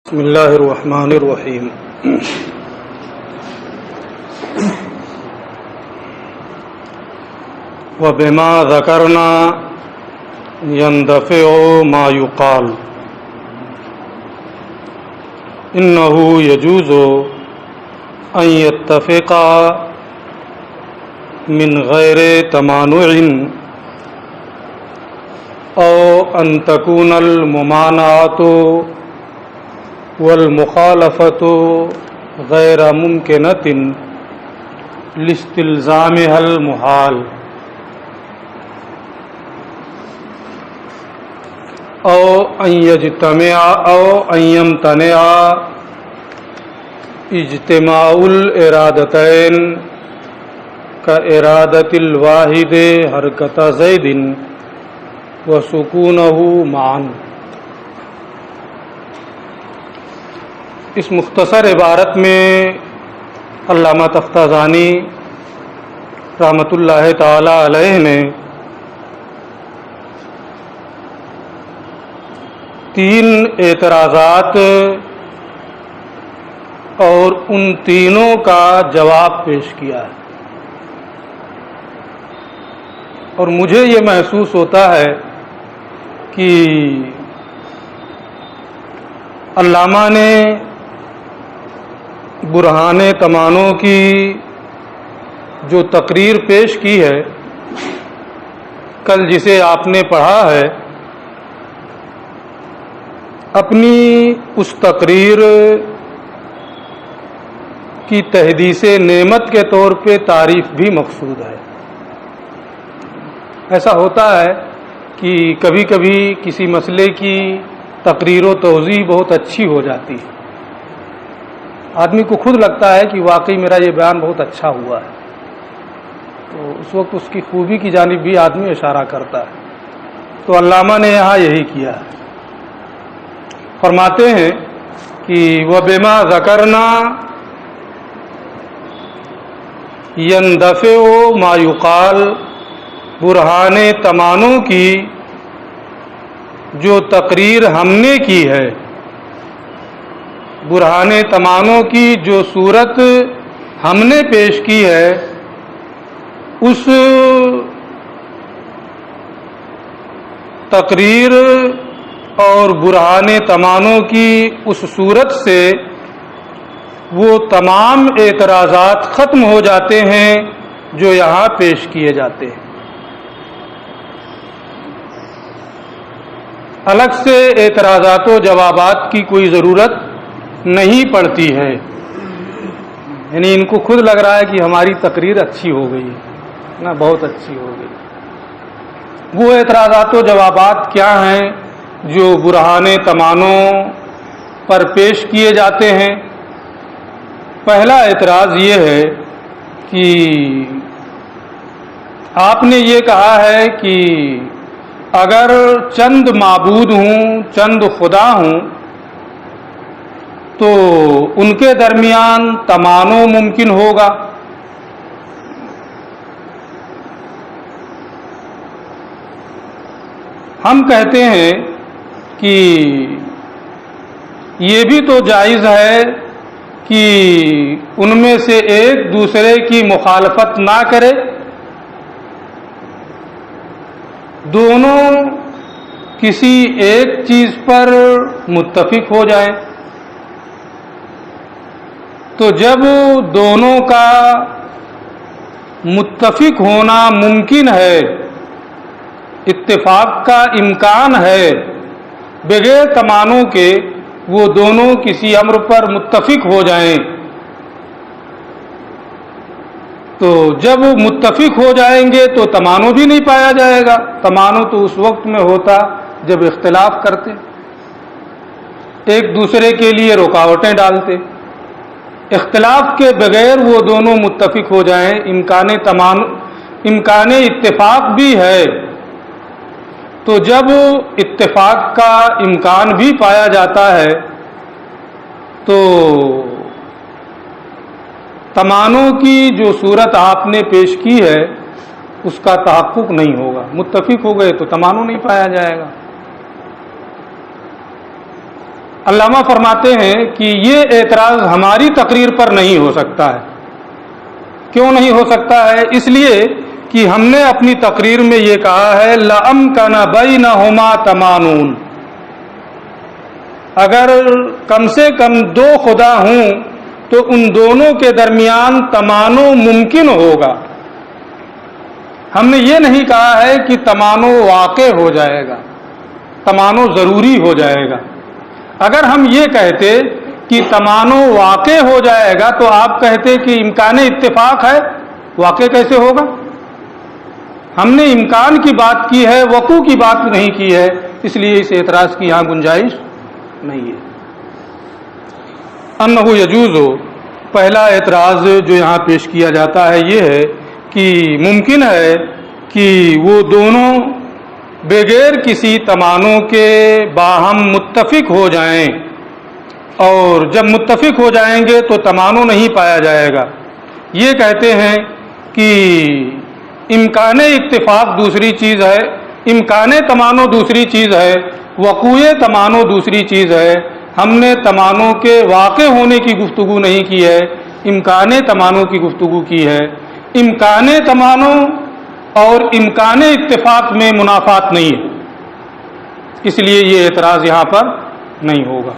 بسم اللہ الرحمن الرحیم وبما ذکرنا يندفع ما يقال انه يجوز ان يتفق من غیر تمانع او ان تكون الممانعۃ والمخالفۃ غیر ممکنۃ لاستلزامها المحال او ان یجتمع او ان یمتنع اجتماع الارادتین کارادۃ الواحد حرکۃ زید وسکونہ معا۔ اس مختصر عبارت میں علامہ تفتازانی رحمۃ اللہ تعالی علیہ نے تین اعتراضات اور ان تینوں کا جواب پیش کیا ہے، اور مجھے یہ محسوس ہوتا ہے کہ علامہ نے برہان تمانع کی جو تقریر پیش کی ہے، کل جسے آپ نے پڑھا ہے، اپنی اس تقریر کی تحدیث نعمت کے طور پہ تعریف بھی مقصود ہے۔ ایسا ہوتا ہے کہ کبھی کبھی کسی مسئلے کی تقریر و توضیح بہت اچھی ہو جاتی ہے، آدمی کو خود لگتا ہے کہ واقعی میرا یہ بیان بہت اچھا ہوا ہے، تو اس وقت اس کی خوبی کی جانب بھی آدمی اشارہ کرتا ہے۔ تو علامہ نے یہاں یہی کیا ہے، فرماتے ہیں کہ وَبِمَا ذَكَرْنَا يَنْدَفِعُ مَا يُقَال، برہان تمانع کی جو تقریر ہم نے کی ہے، برہان تمانع کی جو صورت ہم نے پیش کی ہے، اس تقریر اور برہان تمانع کی اس صورت سے وہ تمام اعتراضات ختم ہو جاتے ہیں جو یہاں پیش کیے جاتے ہیں۔ الگ سے اعتراضات و جوابات کی کوئی ضرورت نہیں پڑتی ہے، یعنی ان کو خود لگ رہا ہے کہ ہماری تقریر اچھی ہو گئی نا، بہت اچھی ہو گئی۔ وہ اعتراضات و جوابات کیا ہیں جو برہان تمانع پر پیش کیے جاتے ہیں؟ پہلا اعتراض یہ ہے کہ آپ نے یہ کہا ہے کہ اگر چند معبود ہوں، چند خدا ہوں، تو ان کے درمیان تمانع ممکن ہوگا۔ ہم کہتے ہیں کہ یہ بھی تو جائز ہے کہ ان میں سے ایک دوسرے کی مخالفت نہ کرے، دونوں کسی ایک چیز پر متفق ہو جائیں، تو جب دونوں کا متفق ہونا ممکن ہے، اتفاق کا امکان ہے، بغیر تمانع کے وہ دونوں کسی امر پر متفق ہو جائیں، تو جب متفق ہو جائیں گے تو تمانع بھی نہیں پایا جائے گا۔ تمانع تو اس وقت میں ہوتا جب اختلاف کرتے، ایک دوسرے کے لیے رکاوٹیں ڈالتے۔ اختلاف کے بغیر وہ دونوں متفق ہو جائیں، امکان اتفاق بھی ہے، تو جب اتفاق کا امکان بھی پایا جاتا ہے تو تمانع کی جو صورت آپ نے پیش کی ہے اس کا تحقق نہیں ہوگا۔ متفق ہو گئے تو تمانع نہیں پایا جائے گا۔ علامہ فرماتے ہیں کہ یہ اعتراض ہماری تقریر پر نہیں ہو سکتا ہے. کیوں نہیں ہو سکتا ہے؟ اس لیے کہ ہم نے اپنی تقریر میں یہ کہا ہے لَأَمْكَنَ بَيْنَهُمَا تَمَانُونَ. اگر کم سے کم دو خدا ہوں تو ان دونوں کے درمیان تمانو ممکن ہوگا. ہم نے یہ نہیں کہا ہے کہ تمانو واقع ہو جائے گا، تمانو ضروری ہو جائے گا. اگر ہم یہ کہتے کہ تمانو واقع ہو جائے گا تو آپ کہتے کہ امکان اتفاق ہے، واقع کیسے ہوگا؟ ہم نے امکان کی بات کی ہے، وقوع کی بات نہیں کی ہے، اس لیے اس اعتراض کی یہاں گنجائش نہیں ہے. انہ یجوز، پہلا اعتراض جو یہاں پیش کیا جاتا ہے یہ ہے کہ ممکن ہے کہ وہ دونوں بغیر کسی تمانوں کے باہم متفق ہو جائیں، اور جب متفق ہو جائیں گے تو تمانو نہیں پایا جائے گا. یہ کہتے ہیں کہ امکان اتفاق دوسری چیز ہے، امکان تمانو دوسری چیز ہے، وقوع تمانو دوسری چیز ہے. ہم نے تمانوں کے واقع ہونے کی گفتگو نہیں کی ہے، امکان تمانو کی گفتگو کی ہے. امکان تمانو اور امکان اتفاق میں منافات نہیں ہے، اس لیے یہ اعتراض یہاں پر نہیں ہوگا.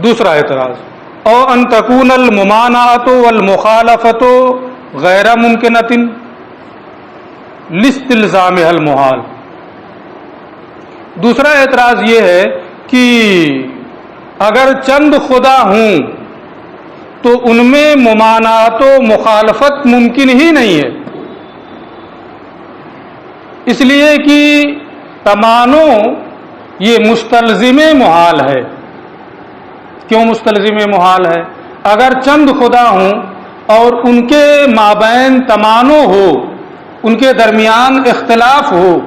دوسرا اعتراض، او ان تکون الممانعۃ والمخالفۃ غیر ممکنۃ لاستلزامها المحال. دوسرا اعتراض یہ ہے کہ اگر چند خدا ہوں تو ان میں ممانعت و مخالفت ممکن ہی نہیں ہے، اس لیے کہ تمانو یہ مستلزم محال ہے. کیوں مستلزم محال ہے؟ اگر چند خدا ہوں اور ان کے مابین تمانو ہو، ان کے درمیان اختلاف ہو،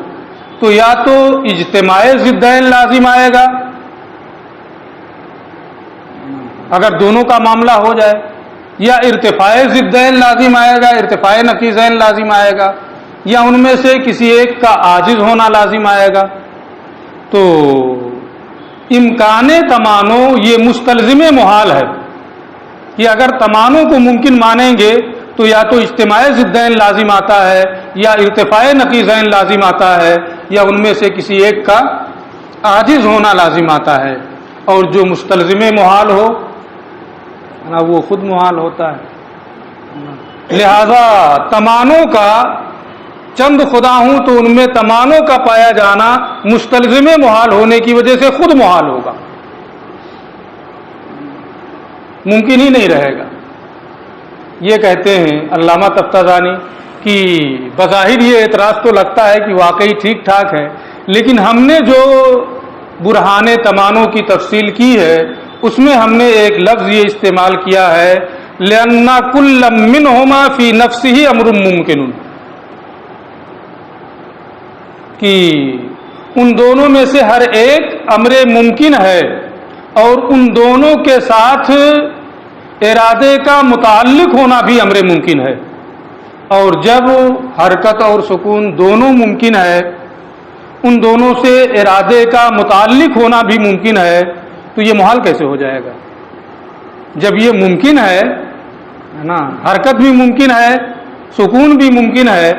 تو یا تو اجتماع ضدین لازم آئے گا اگر دونوں کا معاملہ ہو جائے، یا ارتفاع ضدین لازم آئے گا، ارتفاع نقیضین لازم آئے گا، یا ان میں سے کسی ایک کا عاجز ہونا لازم آئے گا. تو امکان تمانو یہ مستلزم محال ہے کہ اگر تمانو کو ممکن مانیں گے تو یا تو اجتماع ضدین لازم آتا ہے، یا ارتفاع نقیضین لازم آتا ہے، یا ان میں سے کسی ایک کا عاجز ہونا لازم آتا ہے. اور جو مستلزم محال ہو وہ خود محال ہوتا ہے. لہذا تمانو کا چند خدا ہوں تو ان میں تمانو کا پایا جانا مستلزم محال ہونے کی وجہ سے خود محال ہوگا، ممکن ہی نہیں رہے گا. یہ کہتے ہیں علامہ تفتازانی کہ بظاہر یہ اعتراض تو لگتا ہے کہ واقعی ٹھیک ٹھاک ہے، لیکن ہم نے جو برہان تمانو کی تفصیل کی ہے اس میں ہم نے ایک لفظ یہ استعمال کیا ہے لِأَنَّ كُلَّ مِنْهُمَا فِي نَفْسِهِ أَمْرٌ مُمْكِنٌ، کہ ان دونوں میں سے ہر ایک امر ممکن ہے، اور ان دونوں کے ساتھ ارادے کا متعلق ہونا بھی امر ممکن ہے. اور جب حرکت اور سکون دونوں ممکن ہے، ان دونوں سے ارادے کا متعلق ہونا بھی ممکن ہے، تو یہ محال کیسے ہو جائے گا؟ جب یہ ممکن ہے نا، حرکت بھی ممکن ہے، سکون بھی ممکن ہے،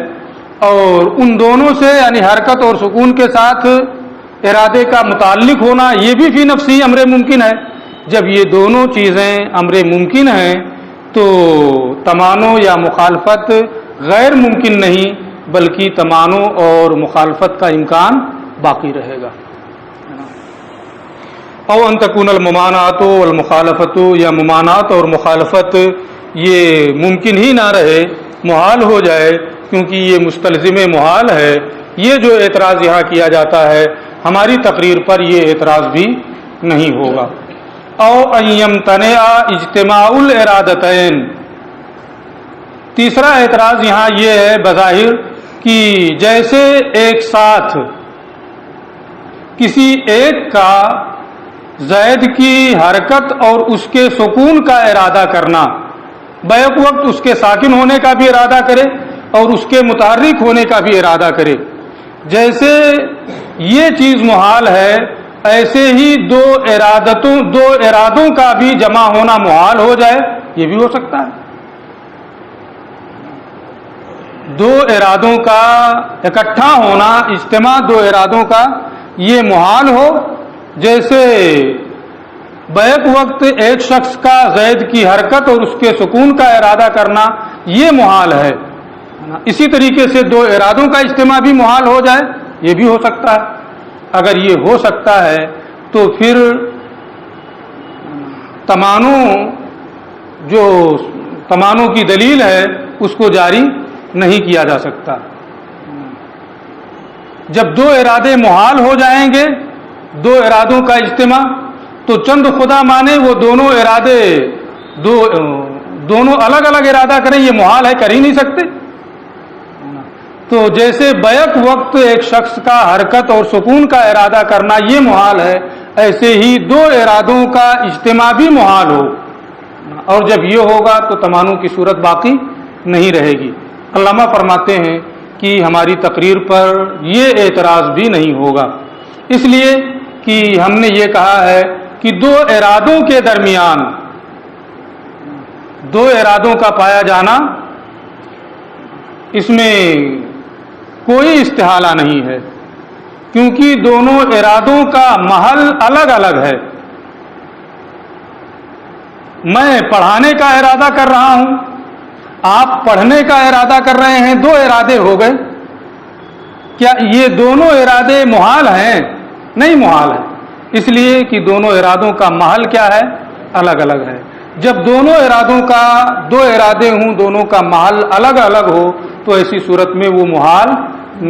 اور ان دونوں سے یعنی حرکت اور سکون کے ساتھ ارادے کا متعلق ہونا یہ بھی فی نفسی امر ممکن ہے. جب یہ دونوں چیزیں امر ممکن ہیں تو تمانو یا مخالفت غیر ممکن نہیں، بلکہ تمانو اور مخالفت کا امکان باقی رہے گا. او ان تکون الممانعۃ والمخالفۃ، یا ممانعت اور مخالفت یہ ممکن ہی نہ رہے، محال ہو جائے، کیونکہ یہ مستلزم محال ہے. یہ جو اعتراض یہاں کیا جاتا ہے ہماری تقریر پر یہ اعتراض بھی نہیں ہوگا. او ان یمتنع اجتماع الارادتین، تیسرا اعتراض یہاں یہ ہے بظاہر کہ جیسے ایک ساتھ کسی ایک کا زید کی حرکت اور اس کے سکون کا ارادہ کرنا، بیک وقت اس کے ساکن ہونے کا بھی ارادہ کرے اور اس کے متحرک ہونے کا بھی ارادہ کرے، جیسے یہ چیز محال ہے ایسے ہی دو ارادوں کا بھی جمع ہونا محال ہو جائے، یہ بھی ہو سکتا ہے۔ دو ارادوں کا اکٹھا ہونا، اجتماع دو ارادوں کا، یہ محال ہو، جیسے بیک وقت ایک شخص کا زید کی حرکت اور اس کے سکون کا ارادہ کرنا یہ محال ہے، اسی طریقے سے دو ارادوں کا اجتماع بھی محال ہو جائے، یہ بھی ہو سکتا ہے۔ اگر یہ ہو سکتا ہے تو پھر تمانوں کی دلیل ہے اس کو جاری نہیں کیا جا سکتا۔ جب دو ارادے محال ہو جائیں گے، دو ارادوں کا اجتماع، تو چند خدا مانے وہ دونوں ارادے دونوں الگ الگ ارادہ کریں، یہ محال ہے، کر ہی نہیں سکتے۔ تو جیسے بیک وقت ایک شخص کا حرکت اور سکون کا ارادہ کرنا یہ محال ہے، ایسے ہی دو ارادوں کا اجتماع بھی محال ہو، اور جب یہ ہوگا تو تمانوں کی صورت باقی نہیں رہے گی۔ علامہ فرماتے ہیں کہ ہماری تقریر پر یہ اعتراض بھی نہیں ہوگا، اس لیے کہ ہم نے یہ کہا ہے کہ دو ارادوں کے درمیان دو ارادوں کا پایا جانا، اس میں کوئی استحالہ نہیں ہے، کیونکہ دونوں ارادوں کا محل الگ الگ ہے۔ میں پڑھانے کا ارادہ کر رہا ہوں، آپ پڑھنے کا ارادہ کر رہے ہیں، دو ارادے ہو گئے۔ کیا یہ دونوں ارادے محال ہیں؟ نہیں محال ہے، اس لیے کہ دونوں ارادوں کا محل کیا ہے؟ الگ الگ ہے۔ جب دونوں دو ارادے ہوں، دونوں کا محل الگ الگ ہو، تو ایسی صورت میں وہ محال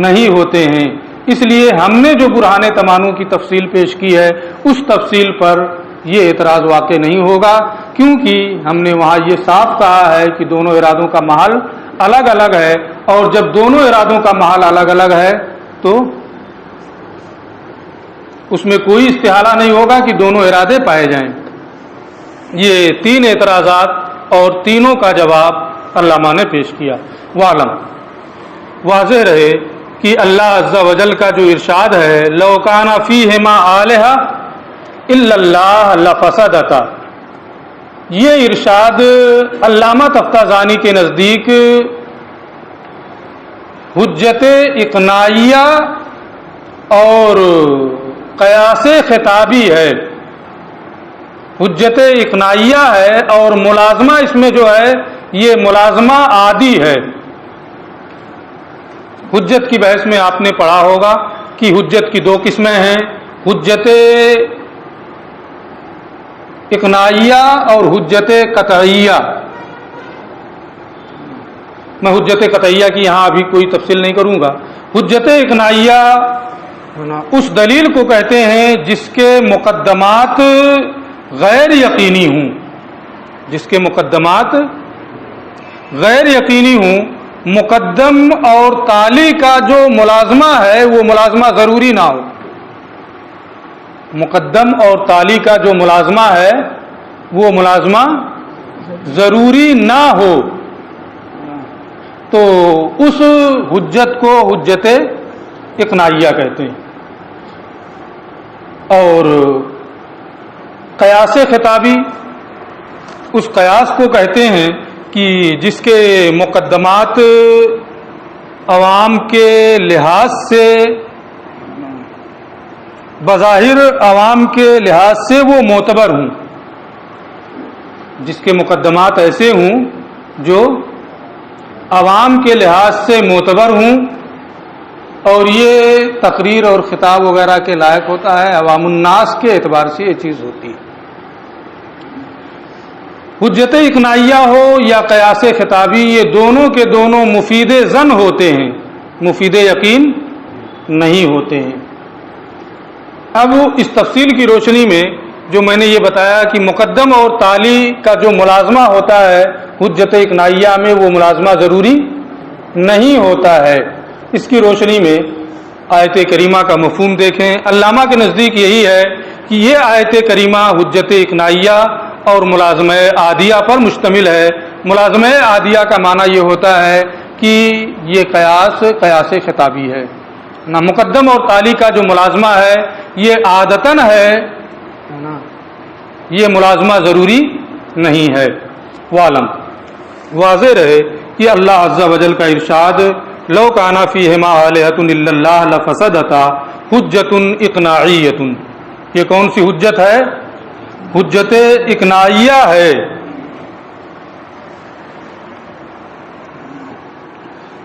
نہیں ہوتے ہیں۔ اس لیے ہم نے جو برہان تمانوں کی تفصیل پیش کی ہے، اس تفصیل پر یہ اعتراض واقع نہیں ہوگا، کیونکہ ہم نے وہاں یہ صاف کہا ہے کہ دونوں ارادوں کا محل الگ الگ ہے، اور جب دونوں ارادوں کا محل الگ الگ ہے تو اس میں کوئی استحالہ نہیں ہوگا کہ دونوں ارادے پائے جائیں۔ یہ تین اعتراضات اور تینوں کا جواب علامہ نے پیش کیا۔ وعلم، واضح رہے کہ اللہ عز و جل کا جو ارشاد ہے، لو کان فیہما آلہہ الا اللہ لفسدتا، یہ ارشاد علامہ تفتازانی کے نزدیک حجت اقناعیہ اور قیاس خطابی ہے، حجت اقناعیہ ہے، اور ملازمہ اس میں جو ہے یہ ملازمہ عادی ہے۔ حجت کی بحث میں آپ نے پڑھا ہوگا کہ حجت کی دو قسمیں ہیں، حجت اقناعیہ اور حجت قطعیہ۔ میں حجت قطعیہ کی یہاں ابھی کوئی تفصیل نہیں کروں گا۔ حجت اقناعیہ اس دلیل کو کہتے ہیں جس کے مقدمات غیر یقینی ہوں، جس کے مقدمات غیر یقینی ہوں۔ مقدم اور تالی کا جو ملازمہ ہے وہ ملازمہ ضروری نہ ہو، مقدم اور تالی کا جو ملازمہ ہے وہ ملازمہ ضروری نہ ہو، تو اس حجت کو حجت اقناعیہ کہتے ہیں۔ اور قیاس خطابی اس قیاس کو کہتے ہیں کہ جس کے مقدمات عوام کے لحاظ سے، بظاہر عوام کے لحاظ سے وہ معتبر ہوں، جس کے مقدمات ایسے ہوں جو عوام کے لحاظ سے معتبر ہوں، اور یہ تقریر اور خطاب وغیرہ کے لائق ہوتا ہے، عوام الناس کے اعتبار سے یہ چیز ہوتی ہے۔ حجت اقناعیہ ہو یا قیاس خطابی، یہ دونوں کے دونوں مفید ظن ہوتے ہیں، مفید یقین نہیں ہوتے ہیں۔ اب اس تفصیل کی روشنی میں جو میں نے یہ بتایا کہ مقدم اور تالی کا جو ملازمہ ہوتا ہے حجت اقناعیہ میں، وہ ملازمہ ضروری نہیں ہوتا ہے، اس کی روشنی میں آیت کریمہ کا مفہوم دیکھیں۔ علامہ کے نزدیک یہی ہے کہ یہ آیت کریمہ حجت اقناعیہ اور ملازمہ عادیہ پر مشتمل ہے۔ ملازمہ عادیہ کا معنی یہ ہوتا ہے کہ یہ قیاس خطابی ہے، نا مقدم اور تالی کا جو ملازمہ ہے یہ عادتاً ہے نا، یہ ملازمہ ضروری نہیں ہے۔ وعلم، واضح رہے کہ اللہ عز و جل کا ارشاد لو کان فیہما آلہۃ الا اللہ لفسدتا حجۃ اقناعیۃ، یہ کون سی حجت ہے؟ حجت اقناعیہ ہے۔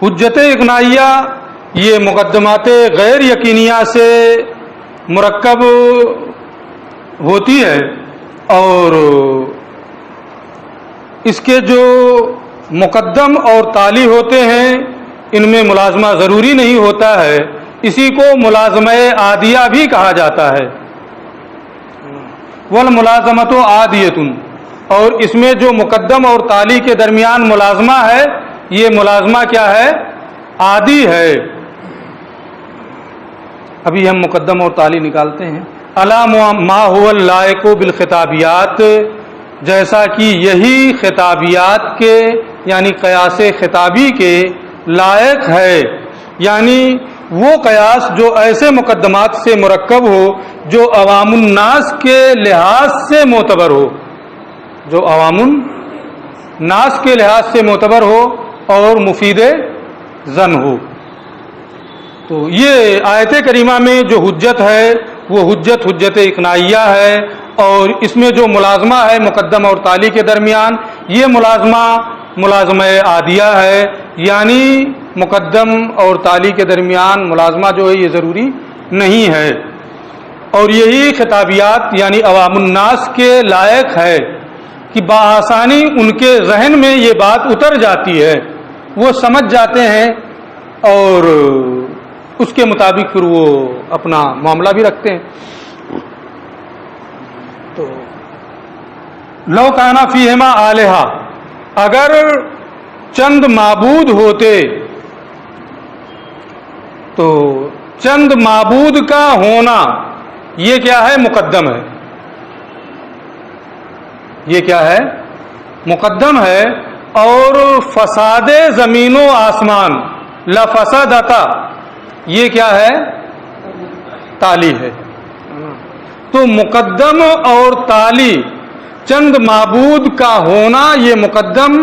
حجت اقناعیہ یہ مقدمات غیر یقینیہ سے مرکب ہوتی ہے، اور اس کے جو مقدم اور تالی ہوتے ہیں ان میں ملازمہ ضروری نہیں ہوتا ہے، اسی کو ملازمہ عادیہ بھی کہا جاتا ہے۔ والملازمۃ عادیۃ، اور اس میں جو مقدم اور تالی کے درمیان ملازمہ ہے یہ ملازمہ کیا ہے؟ عادی ہے۔ ابھی ہم مقدم اور تالی نکالتے ہیں۔ الا ما هو اللائق بالخطابیات، جیسا کہ یہی خطابیات کے یعنی قیاس خطابی کے لائق ہے، یعنی وہ قیاس جو ایسے مقدمات سے مرکب ہو جو عوام الناس کے لحاظ سے معتبر ہو، جو عوام الناس کے لحاظ سے معتبر ہو اور مفید ظن ہو۔ تو یہ آیت کریمہ میں جو حجت ہے وہ حجت اقناعیہ ہے، اور اس میں جو ملازمہ ہے مقدم اور تالی کے درمیان یہ ملازمہ عادیہ ہے، یعنی مقدم اور تالی کے درمیان ملازمہ جو ہے یہ ضروری نہیں ہے، اور یہی خطابیات یعنی عوام الناس کے لائق ہے کہ بآسانی ان کے ذہن میں یہ بات اتر جاتی ہے، وہ سمجھ جاتے ہیں اور اس کے مطابق پھر وہ اپنا معاملہ بھی رکھتے ہیں۔ تو لو کانا فیہما آلہہ، اگر چند معبود ہوتے تو چند معبود کا ہونا یہ کیا ہے؟ مقدم ہے۔ یہ کیا ہے؟ مقدم ہے۔ اور فساد زمین و آسمان لفسدتا یہ کیا ہے؟ تالی ہے۔ تو مقدم اور تالی چند معبود کا ہونا یہ مقدم،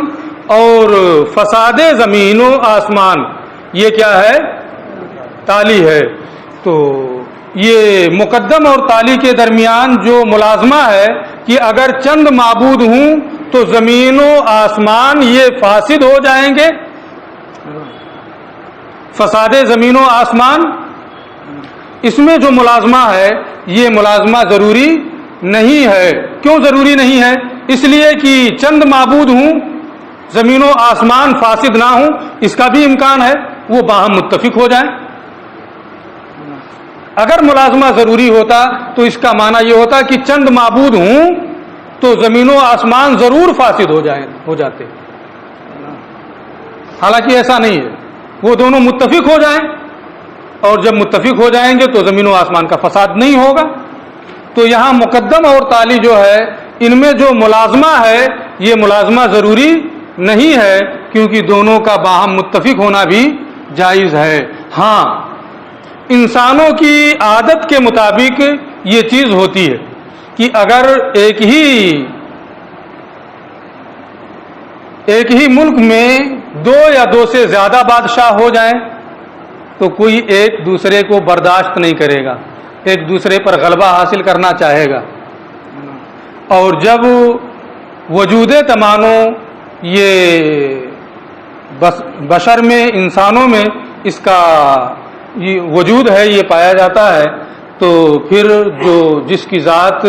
اور فساد زمین و آسمان یہ کیا ہے؟ تالی ہے۔ تو یہ مقدم اور تالی کے درمیان جو ملازمہ ہے کہ اگر چند معبود ہوں تو زمین و آسمان یہ فاسد ہو جائیں گے۔ فساد زمین و آسمان، اس میں جو ملازمہ ہے یہ ملازمہ ضروری نہیں ہے۔ کیوں ضروری نہیں ہے؟ اس لیے کہ چند معبود ہوں، زمین و آسمان فاسد نہ ہوں، اس کا بھی امکان ہے، وہ باہم متفق ہو جائیں۔ اگر ملازمہ ضروری ہوتا تو اس کا معنی یہ ہوتا کہ چند معبود ہوں تو زمین و آسمان ضرور فاسد ہو جاتے، حالانکہ ایسا نہیں ہے، وہ دونوں متفق ہو جائیں، اور جب متفق ہو جائیں گے تو زمین و آسمان کا فساد نہیں ہوگا۔ تو یہاں مقدم اور تالی جو ہے ان میں جو ملازمہ ہے یہ ملازمہ ضروری نہیں ہے، کیونکہ دونوں کا باہم متفق ہونا بھی جائز ہے۔ ہاں، انسانوں کی عادت کے مطابق یہ چیز ہوتی ہے کہ اگر ایک ہی ملک میں دو یا دو سے زیادہ بادشاہ ہو جائیں تو کوئی ایک دوسرے کو برداشت نہیں کرے گا، ایک دوسرے پر غلبہ حاصل کرنا چاہے گا، اور جب وجود تمانو یہ بشر میں، انسانوں میں اس کا یہ وجود ہے، یہ پایا جاتا ہے، تو پھر جس کی ذات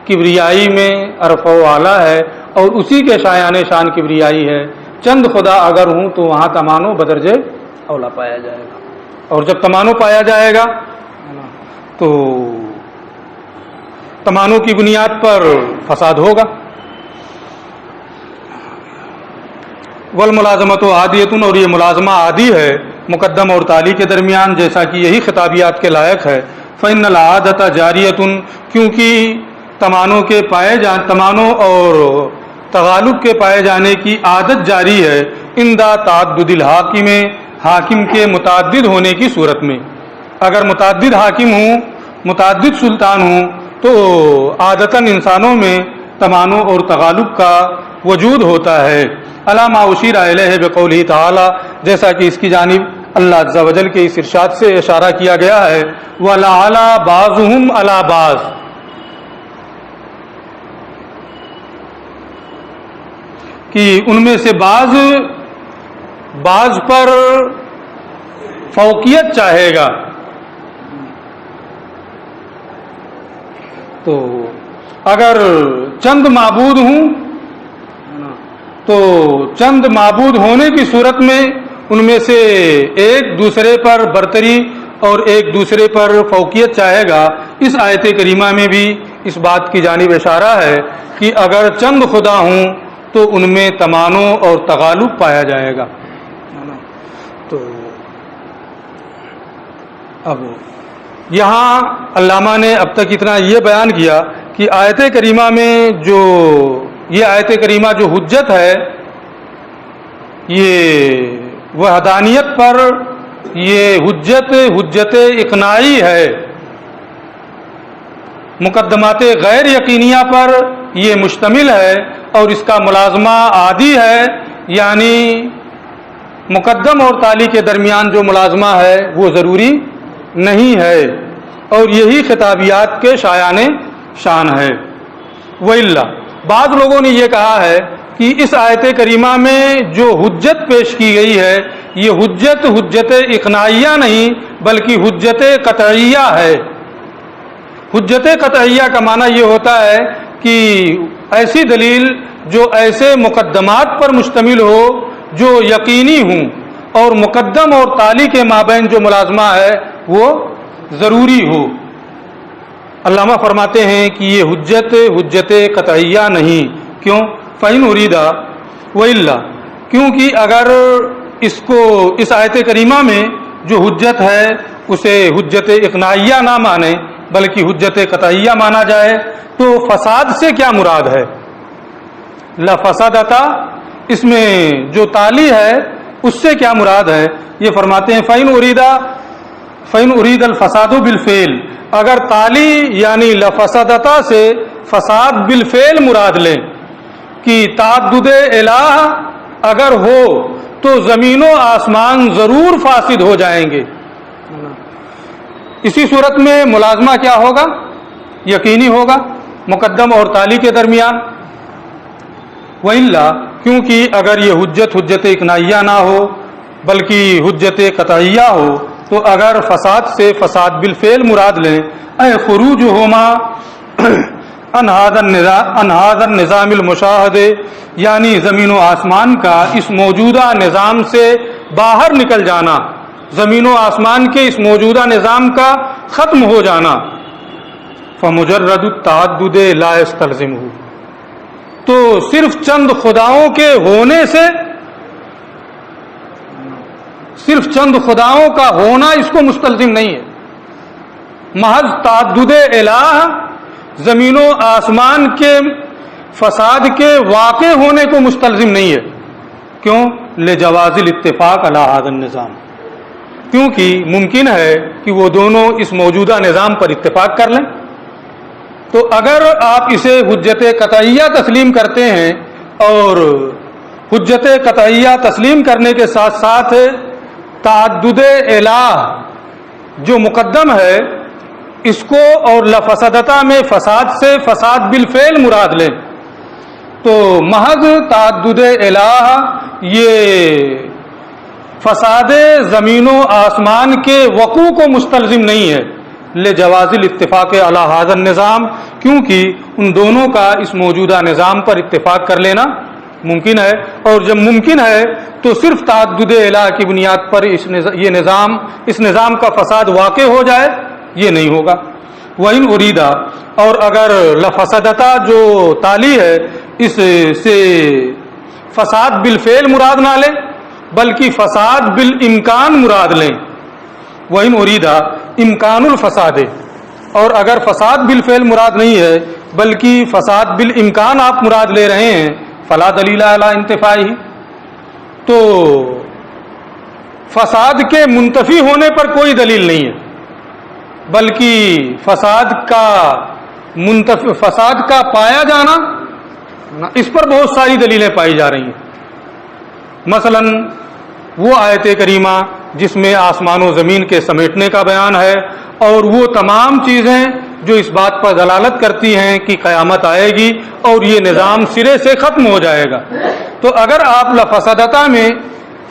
کبریائی میں عرف و اعلیٰ ہے اور اسی کے شایان شان کبریائی ہے، چند خدا اگر ہوں تو وہاں تمانو بدرجے اولا پایا جائے گا، اور جب تمانو پایا جائے گا تو تمانو کی بنیاد پر فساد ہوگا۔ والملازمۃ عادیۃ، اور یہ ملازمہ عادی ہے مقدم اور تالی کے درمیان، جیسا کہ یہی خطابیات کے لائق ہے۔ فإن العادۃ جاریۃ، کیونکہ تمانو اور تغالب کے پائے جانے کی عادت جاری ہے، عند تعدد الحاکم، حاکم کے متعدد ہونے کی صورت میں۔ اگر متعدد حاکم ہوں، متعدد سلطان ہوں، تو عادتاً انسانوں میں تمانع اور تغالب کا وجود ہوتا ہے. علامہ اشیر الیہ بقولہ تعالی، جیسا کہ اس کی جانب اللہ عز و جل کے اس ارشاد سے اشارہ کیا گیا ہے، وَلَعَلَى بَعْضُهُمْ عَلَى بَعْضٍ، کہ ان میں سے بعض پر فوقیت چاہے گا. تو اگر چند معبود ہوں تو چند معبود ہونے کی صورت میں ان میں سے ایک دوسرے پر برتری اور ایک دوسرے پر فوقیت چاہے گا. اس آیت کریمہ میں بھی اس بات کی جانب اشارہ ہے کہ اگر چند خدا ہوں تو ان میں تمانع اور تغالب پایا جائے گا. تو اب یہاں علامہ نے اب تک اتنا یہ بیان کیا کہ آیت کریمہ میں یہ آیت کریمہ جو حجت ہے، یہ وحدانیت پر یہ حجت اقناعی ہے، مقدمات غیر یقینیہ پر یہ مشتمل ہے، اور اس کا ملازمہ عادی ہے، یعنی مقدم اور تالی کے درمیان جو ملازمہ ہے وہ ضروری نہیں ہے، اور یہی خطابیات کے شایان شان ہے. وَإِلَّا، بعض لوگوں نے یہ کہا ہے کہ اس آیت کریمہ میں جو حجت پیش کی گئی ہے یہ حجت اقناعیہ نہیں بلکہ حجت قطعیہ ہے. حجت قطعیہ کا معنی یہ ہوتا ہے کہ ایسی دلیل جو ایسے مقدمات پر مشتمل ہو جو یقینی ہوں، اور مقدم اور تالی کے مابین جو ملازمہ ہے وہ ضروری ہو. علامہ فرماتے ہیں کہ یہ حجت قطعیہ نہیں. کیوں؟ فَإِنْ أُرِيدَ وَإِلَّا، کیونکہ اگر اس آیت کریمہ میں جو حجت ہے اسے حجت اقناعیہ نہ مانے بلکہ حجت قطعیہ مانا جائے تو فساد سے کیا مراد ہے؟ لفسدتا، اس میں جو تالی ہے اس سے کیا مراد ہے؟ یہ فرماتے ہیں فَإِنْ أُرِيدَ الْفَسَادُ بِالْفِعْلِ، اگر تالی یعنی لفسدتا سے فساد بالفعل مراد لیں کہ تعدد الہ اگر ہو تو زمین و آسمان ضرور فاسد ہو جائیں گے. اسی صورت میں ملازمہ کیا ہوگا؟ یقینی ہوگا، مقدم اور تالی کے درمیان. وَإِلَّا، کیونکہ اگر یہ حجت اقناعیہ نہ ہو بلکہ حجت قطعیہ ہو تو اگر فساد سے فساد بالفعل مراد لیں، اے خروجہما عن هذا النظام المشاہد، یعنی زمین و آسمان کا اس موجودہ نظام سے باہر نکل جانا، زمین و آسمان کے اس موجودہ نظام کا ختم ہو جانا. فمجرد التعدد لا يستلزمه، تو صرف چند خداؤں کے ہونے سے، صرف چند خداؤں کا ہونا اس کو مستلزم نہیں ہے. محض تعدد الہ زمین و آسمان کے فساد کے واقع ہونے کو مستلزم نہیں ہے. کیوں؟ لجواز الاتفاق علی هذا النظام، کیونکہ ممکن ہے کہ وہ دونوں اس موجودہ نظام پر اتفاق کر لیں. تو اگر آپ اسے حجت قطعیہ تسلیم کرتے ہیں اور حجت قطعیہ تسلیم کرنے کے ساتھ ساتھ تعدد الہ جو مقدم ہے اس کو اور لفسدتا میں فساد سے فساد بالفعل مراد لیں تو محض تعدد الہ یہ فساد زمین و آسمان کے وقوع کو مستلزم نہیں ہے لجواز الاتفاق علی هذا النظام، کیونکہ ان دونوں کا اس موجودہ نظام پر اتفاق کر لینا ممکن ہے، اور جب ممکن ہے تو صرف تعدد الہ کی بنیاد پر اس نظام کا فساد واقع ہو جائے یہ نہیں ہوگا. وَإِنْ أُرِيدَ، اور اگر لفسدتا جو تالی ہے اس سے فساد بالفعل مراد نہ لیں بلکہ فساد بالامکان مراد لیں. وَإِنْ أُرِيدَ امکان الفساد، اور اگر فساد بالفعل مراد نہیں ہے بلکہ فساد بالامکان آپ مراد لے رہے ہیں، فلا دلیل علی انتفاعہ، تو فساد کے منتفی ہونے پر کوئی دلیل نہیں ہے. بلکہ فساد کا پایا جانا، اس پر بہت ساری دلیلیں پائی جا رہی ہیں۔ مثلا وہ آیت کریمہ جس میں آسمان و زمین کے سمیٹنے کا بیان ہے، اور وہ تمام چیزیں جو اس بات پر دلالت کرتی ہیں کہ قیامت آئے گی اور یہ نظام سرے سے ختم ہو جائے گا۔ تو اگر آپ لفسدتا میں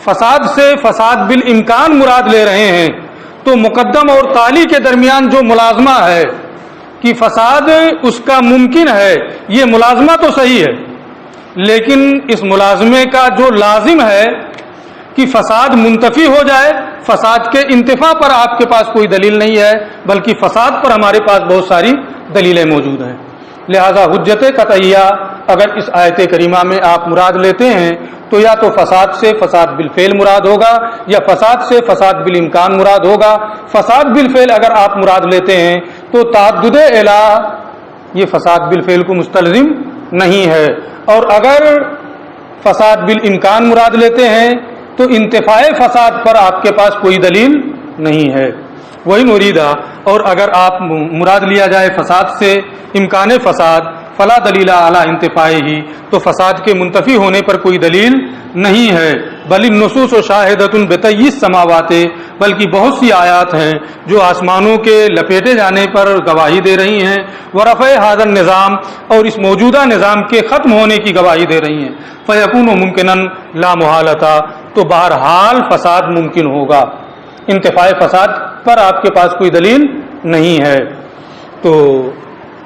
فساد سے فساد بالامکان مراد لے رہے ہیں، تو مقدم اور تالی کے درمیان جو ملازمہ ہے کہ فساد اس کا ممکن ہے، یہ ملازمہ تو صحیح ہے، لیکن اس ملازمے کا جو لازم ہے کہ فساد منتفی ہو جائے، فساد کے انتفاع پر آپ کے پاس کوئی دلیل نہیں ہے، بلکہ فساد پر ہمارے پاس بہت ساری دلیلیں موجود ہیں۔ لہذا حجت قطعیہ اگر اس آیت کریمہ میں آپ مراد لیتے ہیں تو یا تو فساد سے فساد بالفعل مراد ہوگا، یا فساد سے فساد بالامکان مراد ہوگا۔ فساد بالفعل اگر آپ مراد لیتے ہیں تو تعدد الہ یہ فساد بالفعل کو مستلزم نہیں ہے، اور اگر فساد بالامکان مراد لیتے ہیں تو انتفاع فساد پر آپ کے پاس کوئی دلیل نہیں ہے۔ وہی مریدہ، اور اگر آپ مراد لیا جائے فساد سے امکان فساد، فلا دلیل علی انتفاع ہی، تو فساد کے منتفی ہونے پر کوئی دلیل نہیں ہے۔ بل النصوص شاہدۃ بطی السماوات، بلکہ بہت سی آیات ہیں جو آسمانوں کے لپیٹے جانے پر گواہی دے رہی ہیں، ورفع ھذا النظام، اور اس موجودہ نظام کے ختم ہونے کی گواہی دے رہی ہیں۔ فیکون ممکنا لا محالۃ، تو بہرحال فساد ممکن ہوگا، انتفاع فساد پر آپ کے پاس کوئی دلیل نہیں ہے۔ تو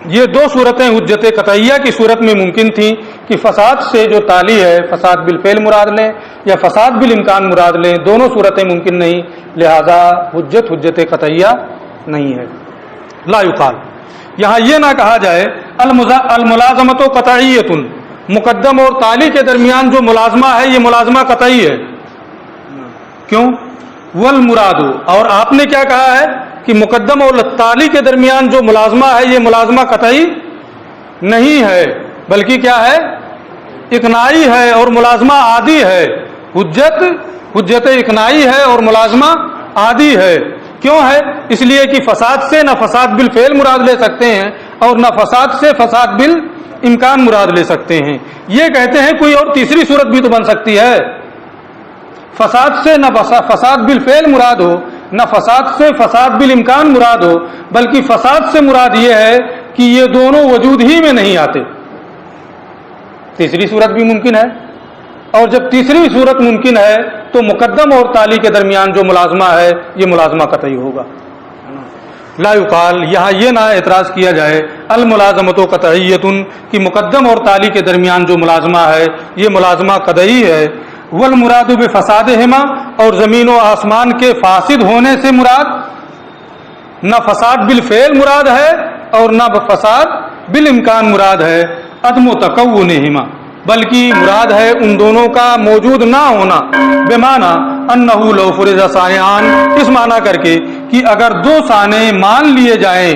یہ دو صورتیں حجت قطعیہ کی صورت میں ممکن تھیں کہ فساد سے جو تالی ہے فساد بالفعل مراد لیں یا فساد بالامکان مراد لیں، دونوں صورتیں ممکن نہیں، لہذا حجت قطعیہ نہیں ہے۔ لا یقال، یہاں یہ نہ کہا جائے الملازمۃ قطعیۃ، مقدم اور تالی کے درمیان جو ملازمہ ہے یہ ملازمہ قطعی ہے۔ کیوں؟ والمراد، اور آپ نے کیا کہا ہے کہ مقدم اور تالی کے درمیان جو ملازمہ ہے یہ ملازمہ قطعی نہیں ہے، بلکہ کیا ہے؟ اقناعی ہے اور ملازمہ عادی ہے۔ حجت اقناعی ہے اور ملازمہ عادی ہے۔ کیوں ہے؟ اس لیے کہ فساد سے نہ فساد بالفعل مراد لے سکتے ہیں اور نہ فساد سے فساد بالامکان مراد لے سکتے ہیں۔ یہ کہتے ہیں کوئی اور تیسری صورت بھی تو بن سکتی ہے، فساد سے نہ فساد بالفعل مراد ہو، نہ فساد سے فساد بالامکان مراد ہو، بلکہ فساد سے مراد یہ ہے کہ یہ دونوں وجود ہی میں نہیں آتے۔ تیسری صورت بھی ممکن ہے، اور جب تیسری صورت ممکن ہے تو مقدم اور تالی کے درمیان جو ملازمہ ہے یہ ملازمہ قطعی ہوگا۔ لا یقال، یہاں یہ نہ اعتراض کیا جائے الملازمۃ قطعیۃ، کہ مقدم اور تالی کے درمیان جو ملازمہ ہے یہ ملازمہ قطعی ہے۔ والمراد بفسادہما، اور زمین و آسمان کے فاسد ہونے سے مراد نہ فساد بالفعل مراد ہے اور نہ فساد بالامکان مراد ہے، عدم تکونہما، بلکہ مراد ہے ان دونوں کا موجود نہ ہونا، بمعنی انہ لو فرض ثانیان، اس معنی کر کے کہ اگر دو ثانے مان لیے جائیں،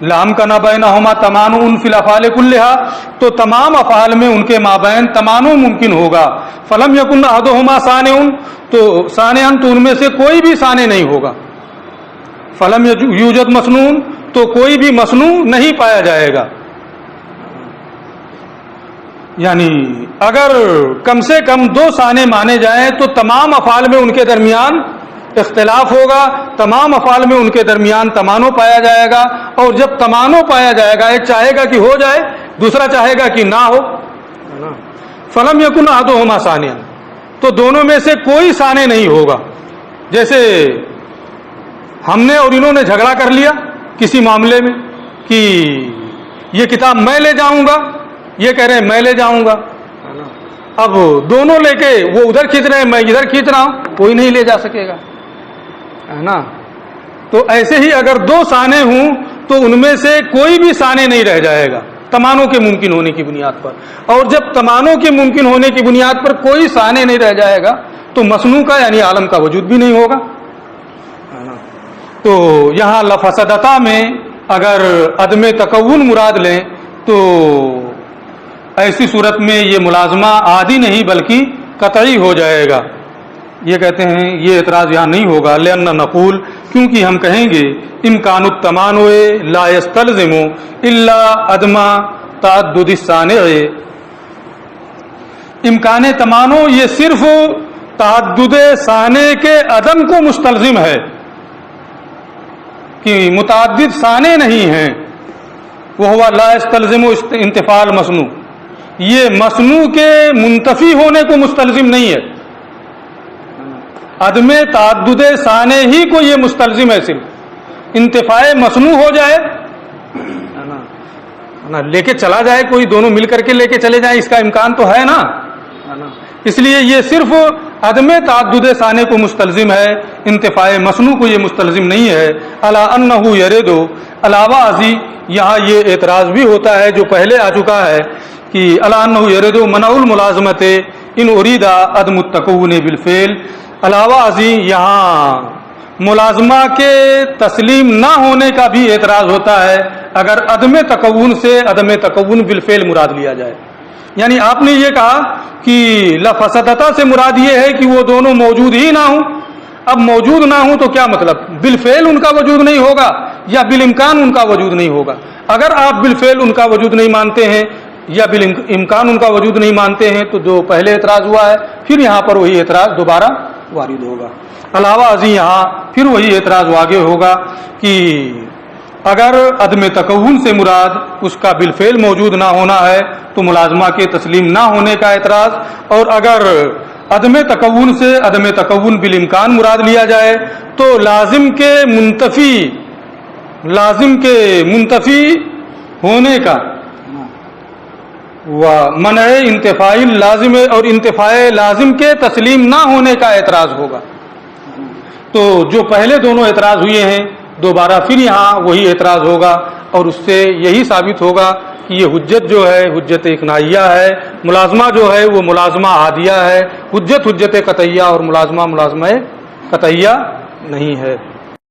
لام کا نہ بینہما تمانع فی الافعال کلھا، تو تمام افعال میں ان کے مابین تمانع ممکن ہوگا۔ فلم یکن احدہما ثانع، تو ثانعا تو ان میں سے کوئی بھی ثانع نہیں ہوگا۔ فلم یوجد مصنوع، تو کوئی بھی مصنوع نہیں پایا جائے گا۔ یعنی اگر کم سے کم دو ثانے مانے جائیں تو تمام افعال میں ان کے درمیان اختلاف ہوگا، تمام افعال میں ان کے درمیان تمانع پایا جائے گا، اور جب تمانع پایا جائے گا، ایک چاہے گا کہ ہو جائے، دوسرا چاہے گا کہ نہ ہو۔ فلم یکن احدہما ثانعا، تو دونوں میں سے کوئی ثانع نہیں ہوگا۔ جیسے ہم نے اور انہوں نے جھگڑا کر لیا کسی معاملے میں کہ یہ کتاب میں لے جاؤں گا، یہ کہہ رہے ہیں میں لے جاؤں گا، اب دونوں لے کے وہ ادھر کھینچ رہے ہیں میں ادھر کھینچ رہا ہوں، کوئی نہیں لے جا سکے گا، ہے نا۔ تو ایسے ہی اگر دو ثانے ہوں تو ان میں سے کوئی بھی ثانے نہیں رہ جائے گا تمانوں کے ممکن ہونے کی بنیاد پر، اور جب تمانوں کے ممکن ہونے کی بنیاد پر کوئی ثانے نہیں رہ جائے گا تو مصنوع کا یعنی عالم کا وجود بھی نہیں ہوگا۔ تو یہاں لفسدتا میں اگر عدم تکون مراد لیں تو ایسی صورت میں یہ ملازمہ عادی نہیں بلکہ قطعی ہو جائے گا۔ یہ کہتے ہیں یہ اعتراض یہاں نہیں ہوگا، لأن نقول، کیونکہ ہم کہیں گے امکان التمانع لا يستلزم الا عدم تعدد الصانع، امکان تمانع یہ صرف تعدد صانع کے عدم کو مستلزم ہے، کہ متعدد صانع نہیں ہیں، وہ لا يستلزم انتفاع المصنوع، یہ مصنوع کے منتفی ہونے کو مستلزم نہیں ہے، عدم تعدد صانع ہی کو یہ مستلزم ہے، صرف انتفاع مصنوع ہو جائے نا، لے کے چلا جائے کوئی، دونوں مل کر کے لے کے چلے جائیں، اس کا امکان تو ہے نا، اس لیے یہ صرف عدم تعدد صانع کو مستلزم ہے، انتفاع مصنوع کو یہ مستلزم نہیں ہے۔ الا انہ یرد، علاوہ ازیں یہاں یہ اعتراض بھی ہوتا ہے جو پہلے آ چکا ہے کہ الا انہ یرد منع الملازمت ان ارید عدم التکون بالفعل، علاوہ ازیں یہاں ملازمہ کے تسلیم نہ ہونے کا بھی اعتراض ہوتا ہے اگر عدم تکون سے عدم تکون بالفعل مراد لیا جائے، یعنی آپ نے یہ کہا کہ لفسدتا سے مراد یہ ہے کہ وہ دونوں موجود ہی نہ ہوں، اب موجود نہ ہوں تو کیا مطلب، بالفعل ان کا وجود نہیں ہوگا یا بالامکان ان کا وجود نہیں ہوگا؟ اگر آپ بالفعل ان کا وجود نہیں مانتے ہیں یا بالامکان ان کا وجود نہیں مانتے ہیں تو جو پہلے اعتراض ہوا ہے پھر یہاں پر وہی اعتراض دوبارہ وارد ہوگا۔ علاوہ ازیں یہاں پھر وہی اعتراض واقع ہوگا کہ اگر عدم تکون سے مراد اس کا بالفعل موجود نہ ہونا ہے تو ملازمہ کے تسلیم نہ ہونے کا اعتراض، اور اگر عدم تکون سے عدم تکون بالامکان مراد لیا جائے تو لازم کے منتفی ہونے کا منع انتفاع لازم اور انتفاع لازم کے تسلیم نہ ہونے کا اعتراض ہوگا۔ تو جو پہلے دونوں اعتراض ہوئے ہیں دوبارہ پھر یہاں وہی اعتراض ہوگا، اور اس سے یہی ثابت ہوگا کہ یہ حجت جو ہے حجت اقناعیہ ہے، ملازمہ جو ہے وہ ملازمہ عادیہ ہے، حجت قطعیہ اور ملازمہ قطعیہ نہیں ہے۔